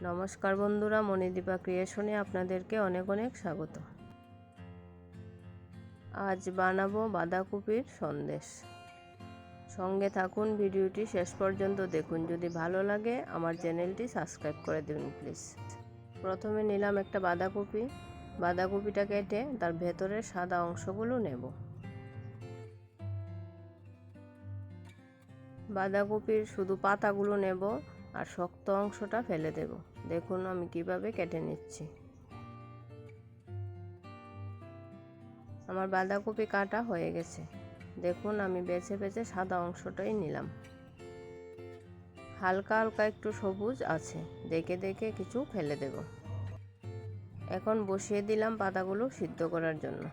নমস্কার বন্ধুরা, মণিদীপা ক্রিয়েশনে আপনাদেরকে অনেক অনেক স্বাগত। আজ বানাবো বাঁধাকপির সন্দেশ। সঙ্গে থাকুন, ভিডিওটি শেষ পর্যন্ত দেখুন। যদি ভালো লাগে আমার চ্যানেলটি সাবস্ক্রাইব করে দেবেন প্লিজ। প্রথমে নিলাম একটা বাঁধাকপি। বাঁধাকপিটা কেটে তার ভেতরের সাদা অংশগুলো নেব। বাঁধাকপির শুধু পাতাগুলো নেব আর শক্ত অংশটা ফেলে দেব। দেখুন আমি কিভাবে কেটে নিচ্ছি। আমার বাঁধাকপি কাটা হয়ে গেছে। দেখুন আমি বেছে বেছে সাদা অংশটাই নিলাম। হালকা হালকা একটু সবুজ আছে, দেখে দেখে কিছু ফেলে দেব। এখন বসিয়ে দিলাম পাতাগুলো সিদ্ধ করার জন্য।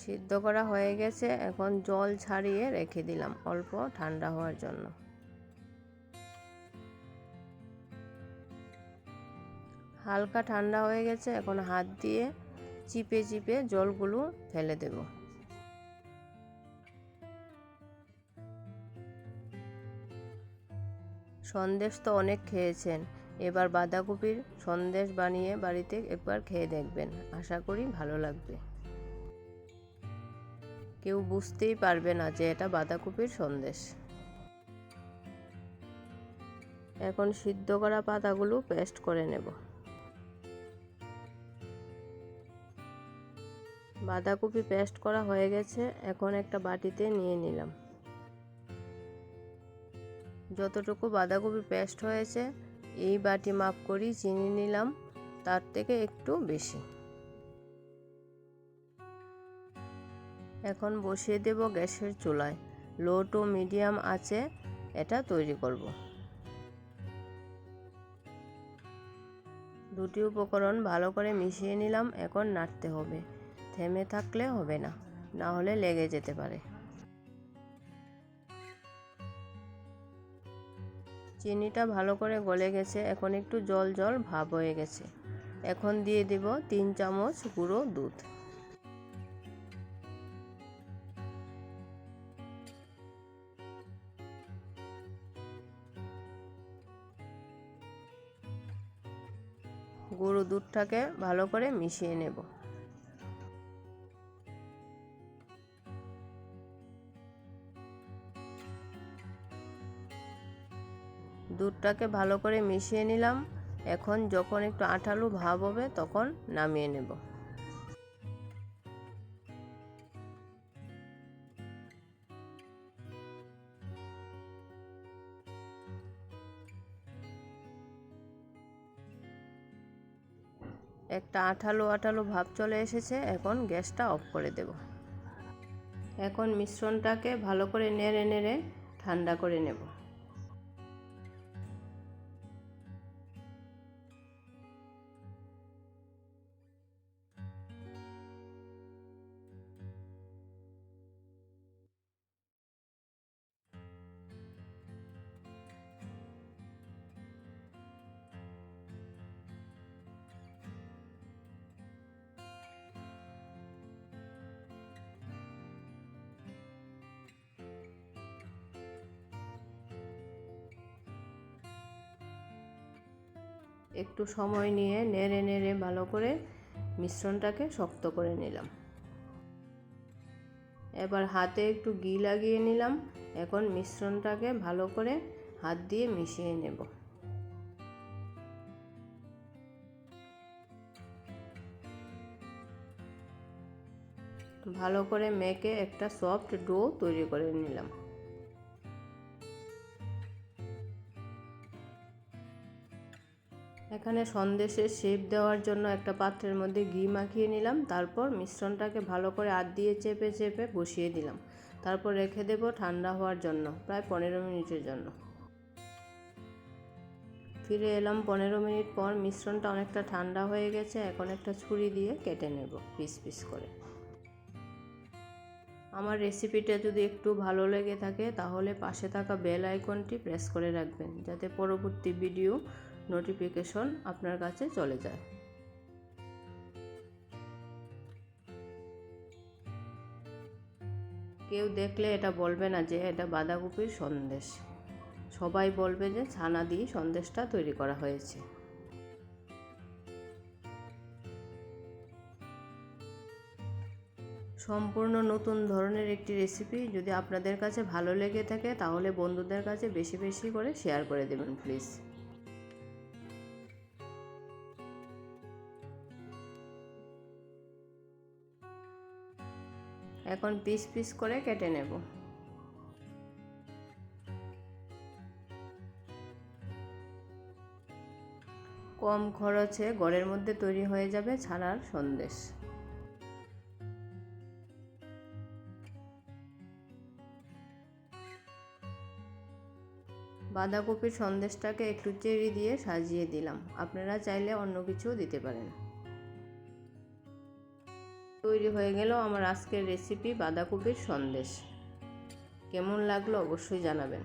সিদ্ধ করা হয়ে গেছে, এখন জল ছাড়িয়ে রেখে দিলাম অল্প ঠান্ডা হওয়ার জন্য। হালকা ঠান্ডা হয়ে গেছে, এখন হাত দিয়ে চিপে চিপে জলগুলো ফেলে দেব। সন্দেশ তো অনেক খেয়েছেন, এবার বাঁধাকপির সন্দেশ বানিয়ে বাড়িতে একবার খেয়ে দেখবেন, আশা করি ভালো লাগবে। কেউ বুঝতেই পারবে না যে এটা বাঁধাকপির সন্দেশ। এখন সিদ্ধ করা পাতাগুলো পেস্ট করে নেব। বাঁধাকপি পেস্ট করা হয়ে গেছে, এখন একটা বাটিতে নিয়ে নিলাম। যতটুকু বাঁধাকপি পেস্ট হয়েছে এই বাটি মাপ করি চিনি নিলাম, তার থেকে একটু বেশি। এখন বসিয়ে দেব গ্যাসের চুলায়। লো টু মিডিয়াম আঁচে এটা তৈরি করব। দুটি উপকরণ ভালো করে মিশিয়ে নিলাম, এখন নাড়তে হবে। থেমে থাকলে হবে না, না হলে লেগে যেতে পারে। চিনিটা ভালো করে গলে গেছে, এখন একটু জল জল ভাব হয়ে গেছে। এখন দিয়ে দেব 3 চামচ গুঁড়ো দুধ। গুঁড়ো দুধটাকে ভালো করে মিশিয়ে নেব। দুধটাকে ভালো করে মিশিয়ে নিলাম। এখন যখন একটু আঠালো ভাব হবে তখন নামিয়ে নেব। একটা আঠালো আঠালো ভাব চলে এসেছে, এখন গ্যাসটা অফ করে দেব। এখন মিশ্রণটাকে ভালো করে নেড়ে নেড়ে ঠান্ডা করে নেব। একটু সময় নিয়ে নেড়ে নেড়ে ভালো করে মিশ্রণটাকে শক্ত করে নিলাম। এবার হাতে একটু ঘি লাগিয়ে নিলাম। এখন মিশ্রণটাকে ভালো করে হাত দিয়ে মিশিয়ে নেব। ভালো করে মেখে একটা সফট ডো তৈরি করে নিলাম। এখানে সন্দেশের শেপ দেওয়ার জন্য একটা পাত্রের মধ্যে ঘি মাখিয়ে নিলাম। তারপর মিশ্রণটাকে ভালো করে হাত দিয়ে চেপে চেপে বসিয়ে দিলাম। তারপর রেখে দেব ঠান্ডা হওয়ার জন্য প্রায় 15 মিনিটের জন্য। ফিরে এলাম 15 মিনিট পর। মিশ্রণটা অনেকটা ঠান্ডা হয়ে গেছে, এখন একটা ছুরি দিয়ে কেটে নেব পিস পিস করে। আমার রেসিপিটা যদি একটু ভালো লেগে থাকে তাহলে পাশে থাকা বেল আইকনটি প্রেস করে রাখবেন, যাতে পরবর্তী ভিডিও নোটিফিকেশন আপনার কাছে চলে যায়। কেউ দেখলে এটা বলবে না যে এটা বাঁধাকপির সন্দেশ, সবাই বলবে যে ছানা দিয়ে সন্দেশটা তৈরি করা হয়েছে। সম্পূর্ণ নতুন ধরনের একটি রেসিপি। যদি আপনাদের কাছে ভালো লেগে থাকে তাহলে বন্ধুদের কাছে বেশি বেশি করে শেয়ার করে দেবেন প্লিজ। এখন পিস পিস করে কেটে নেব। কম খরচে ঘরের মধ্যে তৈরি হয়ে যাবে ছানার সন্দেশ। বাঁধাকপির সন্দেশটাকে একটু চেরি দিয়ে সাজিয়ে দিলাম, আপনারা চাইলে অন্য কিছুও দিতে পারেন। তৈরি হয়ে গেল আমার আজকের রেসিপি বাঁধাকপির সন্দেশ। কেমন লাগলো অবশ্যই জানাবেন।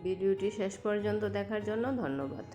ভিডিওটি শেষ পর্যন্ত দেখার জন্য ধন্যবাদ।